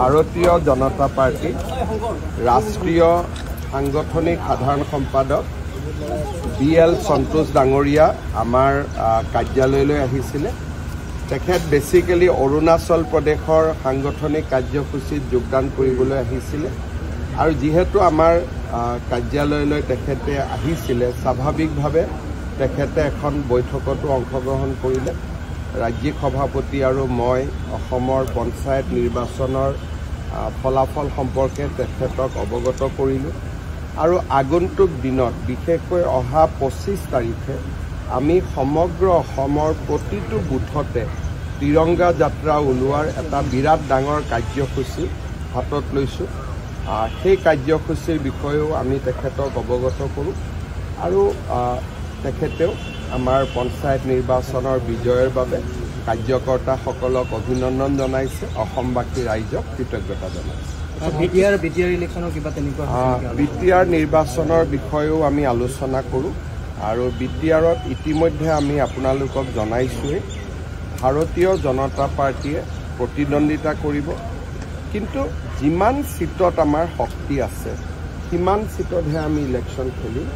ভাৰতীয় জনতা পাৰ্টি ৰাষ্ট্ৰীয় সাংগঠনিক সাধাৰণ সম্পাদক BL সন্তোষ ডাঙৰীয়া আমাৰ কাৰ্যালয়লৈ আহিছিলে। তেখেত বেসিক্যালি অৰুণাচল প্ৰদেশৰ সাংগঠনিক কাৰ্যসূচীত যোগদান কৰিবলৈ আহিছিলে আৰু যেহেতু আমাৰ কাৰ্যালয়লৈ তেখেতে আহিছিলে স্বাভাৱিকভাৱে তেখেতে এখন বৈঠকতো অংশগ্ৰহণ কৰিলে। ৰাজ্যিক সভাপতি আৰু মই অসমৰ পঞ্চায়ত নিৰ্বাচনৰ ফলাফল সম্পৰ্কে তেখেতক অৱগত কৰিলোঁ আৰু আগন্তুক দিনত বিশেষকৈ অহা 25 তাৰিখে আমি সমগ্ৰ অসমৰ প্ৰতিটো বুথতে তিৰংগা যাত্ৰা ওলোৱাৰ এটা বিৰাট ডাঙৰ কাৰ্যসূচী হাতত লৈছোঁ। সেই কাৰ্যসূচীৰ বিষয়েও আমি তেখেতক অৱগত কৰোঁ আৰু তেখেতেও আমাৰ পঞ্চায়ত নিৰ্বাচনৰ বিজয়ৰ বাবে কাৰ্যকৰ্তাসকলক অভিনন্দন জনাইছে, অসমবাসী ৰাইজক কৃতজ্ঞতা জনাইছে। BTR নিৰ্বাচনৰ বিষয়েও আমি আলোচনা কৰোঁ আৰু BTRত ইতিমধ্যে আমি আপোনালোকক জনাইছোঁৱেই ভাৰতীয় জনতা পাৰ্টিয়ে প্ৰতিদ্বন্দ্বিতা কৰিব, কিন্তু যিমান সিটত আমাৰ শক্তি আছে সিমান সিটতহে আমি ইলেকশ্যন খেলিম।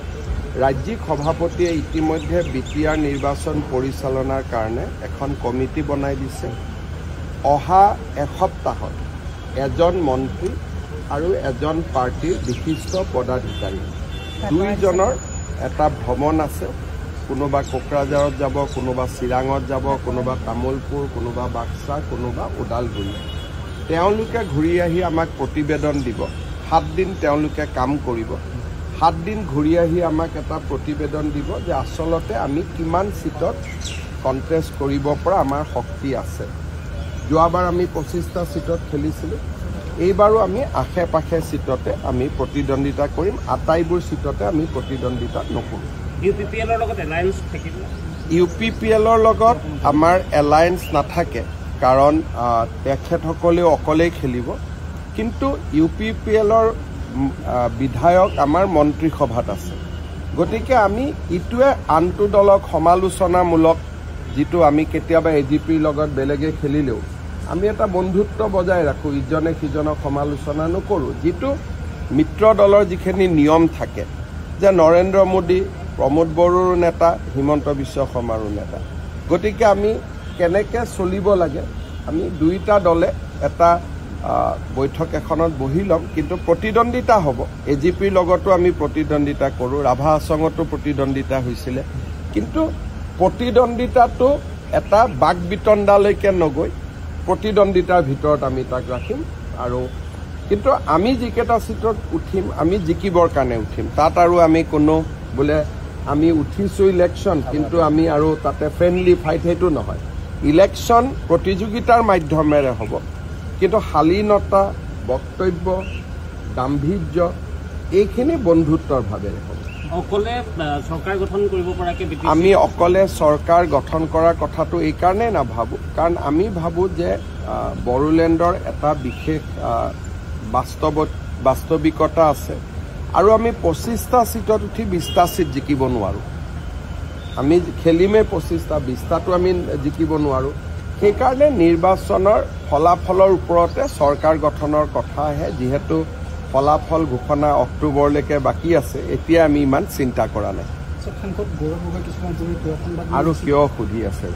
ৰাজ্যিক সভাপতিয়ে ইতিমধ্যে BTR নিৰ্বাচন পৰিচালনাৰ কাৰণে এখন কমিটি বনাই দিছে। অহা এসপ্তাহত এজন মন্ত্ৰী আৰু এজন পাৰ্টিৰ বিশিষ্ট পদাধিকাৰী দুইজনৰ এটা ভ্ৰমণ আছে। কোনোবা কোকৰাঝাৰত যাব, কোনোবা চিৰাঙত যাব, কোনোবা তামোলপুৰ, কোনোবা বাক্সা, কোনোবা ওদালগুৰি। তেওঁলোকে ঘূৰি আহি আমাক প্ৰতিবেদন দিব। 7 দিন তেওঁলোকে কাম কৰিব। 7 দিন ঘূৰি আহি আমাক এটা প্ৰতিবেদন দিব যে আচলতে আমি কিমান সিটত কণ্টেষ্ট কৰিব পৰা আমাৰ শক্তি আছে। যোৱাবাৰ আমি 25টা সিটত খেলিছিলোঁ, এইবাৰো আমি আশে পাশে সিটতে আমি প্ৰতিদ্বন্দ্বিতা কৰিম। আটাইবোৰ সিটতে আমি প্ৰতিদ্বন্দ্বিতা নকৰোঁ। UPPLৰ লগত আমাৰ এলায়েন্স নাথাকে, কাৰণ তেখেতসকলেও অকলেই খেলিব। কিন্তু UPPLৰ বিধায়ক আমাৰ মন্ত্ৰীসভাত আছে, গতিকে আমি ইটোৱে আনটো দলক সমালোচনামূলক, যিটো আমি কেতিয়াবা AGPৰ লগত বেলেগে খেলিলেও আমি এটা বন্ধুত্ব বজাই ৰাখোঁ, ইজনে সিজনক সমালোচনা নকৰোঁ। যিটো মিত্ৰ দলৰ যিখিনি নিয়ম থাকে যে নৰেন্দ্ৰ মোদী, প্ৰমোদ বড়োৰো নেতা, হিমন্ত বিশ্ব শৰ্মাৰো নেতা, গতিকে আমি কেনেকৈ চলিব লাগে আমি দুইটা দলে এটা বৈঠক এখনত বহি ল'ম। কিন্তু প্ৰতিদ্বন্দ্বিতা হ'ব। AGPৰ লগতো আমি প্ৰতিদ্বন্দ্বিতা কৰোঁ, ৰাভা হাছঙতো প্ৰতিদ্বন্দ্বিতা হৈছিলে, কিন্তু প্ৰতিদ্বন্দ্বিতাটো এটা বাক বিতণ্ডালৈকে নগৈ প্ৰতিদ্বন্দ্বিতাৰ ভিতৰত আমি তাক ৰাখিম। আৰু কিন্তু আমি যিকেইটা সিটত উঠিম আমি জিকিবৰ কাৰণে উঠিম। তাত আৰু আমি কোনো বোলে আমি উঠিছোঁ ইলেকশ্যন কিন্তু আমি আৰু তাতে ফ্ৰেণ্ডলি ফাইট, সেইটো নহয়। ইলেকশ্যন প্ৰতিযোগিতাৰ মাধ্যমেৰে হ'ব, কিন্তু শালীনতা, বক্তব্য, গাম্ভীৰ্য এইখিনি বন্ধুত্বৰ ভাৱেৰে হ'ব। অকলে চৰকাৰ গঠন কৰিব পৰাকৈ আমি অকলে চৰকাৰ গঠন কৰাৰ কথাটো এইকাৰণে নাভাবোঁ, কাৰণ আমি ভাবোঁ যে বড়োলেণ্ডৰ এটা বিশেষ বাস্তৱিকতা আছে আৰু আমি 25টা সিটত উঠি 20টা সিট জিকিব নোৱাৰোঁ। আমি খেলিমেই 25টা, 20টাটো আমি জিকিব নোৱাৰোঁ। সেইকাৰণে নিৰ্বাচনৰ ফলাফলৰ ওপৰতে চৰকাৰ গঠনৰ কথা আহে। যিহেতু ফলাফল ঘোষণা অক্টোবৰলৈকে বাকী আছে, এতিয়া আমি ইমান চিন্তা কৰা নাই। আৰু কিয় সুধি আছে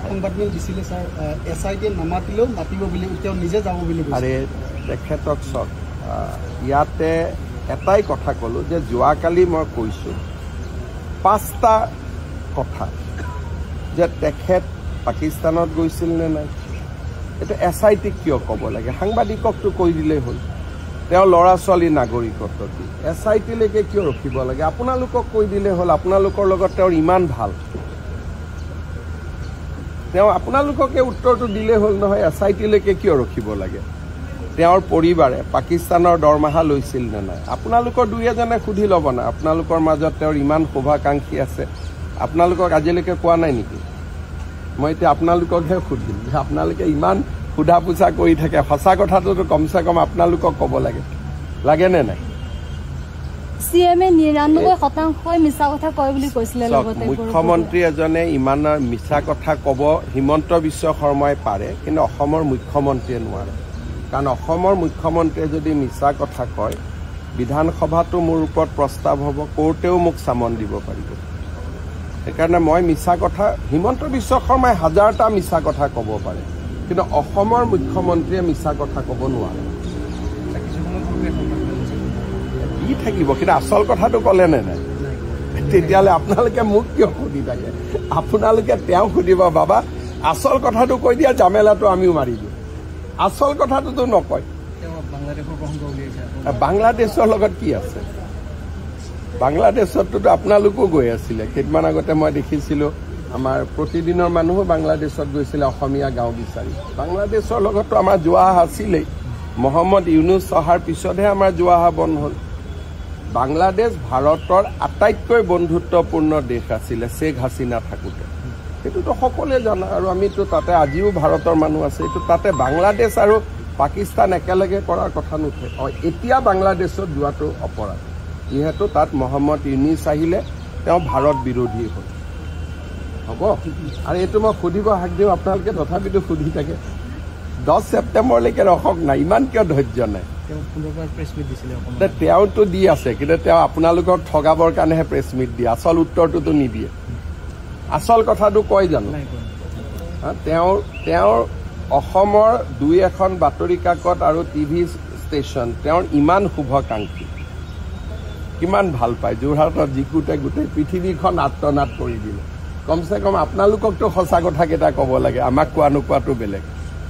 আৰে তেখেতক চাওক, ইয়াতে এটাই কথা ক'লোঁ যে যোৱাকালি মই কৈছোঁ 5টা কথা যে তেখেত পাকিস্তানত গৈছিল নে নাই। এইটো SIT কিয় ক'ব লাগে? সাংবাদিককতো কৈ দিলেই হ'ল। তেওঁ ল'ৰা ছোৱালী নাগৰিকত্ব দি SITলৈকে কিয় ৰখিব লাগে? আপোনালোকক কৈ দিলেই হ'ল। আপোনালোকৰ লগত তেওঁৰ ইমান ভাল, তেওঁ আপোনালোককে উত্তৰটো দিলেই হ'ল নহয়। SITলৈকে কিয় ৰখিব লাগে? তেওঁৰ পৰিবাৰে পাকিস্তানৰ দৰমহা লৈছিল নে নাই? আপোনালোকৰ দুই এজনে সুধি ল'ব না। আপোনালোকৰ মাজত তেওঁৰ ইমান শুভাকাংক্ষী আছে, আপোনালোকক আজিলৈকে কোৱা নাই নেকি? মই এতিয়া আপোনালোককহে সুধিম যে আপোনালোকে ইমান সোধা পোছা কৰি থাকে, সঁচা কথাটোতো কমচে কম আপোনালোকক ক'ব লাগে, লাগেনে নাই? CMA 99% মিছা কথা কয় বুলি কৈছিলে। লগতে মুখ্যমন্ত্ৰী এজনে ইমান মিছা কথা ক'ব হিমন্ত বিশ্ব শৰ্মাই পাৰে, কিন্তু অসমৰ মুখ্যমন্ত্ৰীয়ে নোৱাৰে। কাৰণ অসমৰ মুখ্যমন্ত্ৰীয়ে যদি মিছা কথা কয় বিধানসভাতো মোৰ ওপৰত প্ৰস্তাৱ হ'ব, কোৰ্টেও মোক চামন দিব পাৰিব। সেইকাৰণে মই মিছা কথা, হিমন্ত বিশ্ব শৰ্মাই হাজাৰটা মিছা কথা ক'ব পাৰে, কিন্তু অসমৰ মুখ্যমন্ত্ৰীয়ে মিছা কথা ক'ব নোৱাৰে। দি থাকিব, কিন্তু আচল কথাটো ক'লে নে নাই? তেতিয়াহ'লে আপোনালোকে মোক কিয় সুধি থাকে? আপোনালোকে তেওঁ সুধিব, বাবা আচল কথাটো কৈ দিয়া, জামেলাটো আমিও মাৰি দিওঁ। আচল কথাটোতো নকয়। বাংলাদেশৰ লগত কি আছে? বাংলাদেশততো আপোনালোকো গৈ আছিলে। কেইদিনমান আগতে মই দেখিছিলোঁ আমাৰ প্ৰতিদিনৰ মানুহো বাংলাদেশত গৈছিলে অসমীয়া গাঁও বিচাৰি। বাংলাদেশৰ লগততো আমাৰ যোৱা অহা আছিলেই। মহম্মদ ইউনুছ অহাৰ পিছতহে আমাৰ যোৱা অহা বন্ধ হ'ল। বাংলাদেশ ভাৰতৰ আটাইতকৈ বন্ধুত্বপূৰ্ণ দেশ আছিলে শ্বেখ হাছিনা থাকোঁতে, সেইটোতো সকলোৱে জানা। আৰু আমিতো তাতে আজিও ভাৰতৰ মানুহ আছে। এইটো তাতে বাংলাদেশ আৰু পাকিস্তান একেলগে কৰাৰ কথা নুঠে। এতিয়া বাংলাদেশত যোৱাটো অপৰাধ, যিহেতু তাত মহম্মদ ইউনুছ আহিলে তেওঁ ভাৰত বিৰোধী হ'ল। হ'ব, আৰু এইটো মই সুধিব হাক দিওঁ, আপোনালোকে তথাপিতো সুধি থাকে। 10 ছেপ্টেম্বৰলৈকে ৰখক না, ইমান কিয় ধৈৰ্য নাই? তেওঁতো দি আছে, কিন্তু তেওঁ আপোনালোকক ঠগাবৰ কাৰণেহে প্ৰেছ মিট দিয়ে, আচল উত্তৰটোতো নিদিয়ে। আচল কথাটো কয় জানো? তেওঁৰ অসমৰ 2-এখন বাতৰি কাকত আৰু টিভি ষ্টেচন তেওঁৰ ইমান শুভকাংক্ষী, কিমান ভাল পায়। যোৰহাটত জিকোতে গোটেই পৃথিৱীখন আত্মনাদ কৰি দিলে। কমচে কম আপোনালোককতো সঁচা কথাকেইটা ক'ব লাগে, আমাক কোৱা নোকোৱাটো বেলেগ।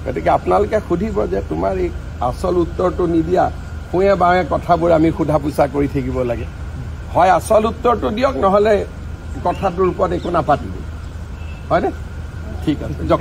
গতিকে আপোনালোকে সুধিব যে তোমাৰ এই আচল উত্তৰটো নিদিয়া, শুৱে বাৱে কথাবোৰ আমি সোধা পোছা কৰি থাকিব লাগে। হয় আচল উত্তৰটো দিয়ক, নহ'লে কথাটোৰ ওপৰত একো নাপাতিব, হয়নে? ঠিক আছে, যাওক।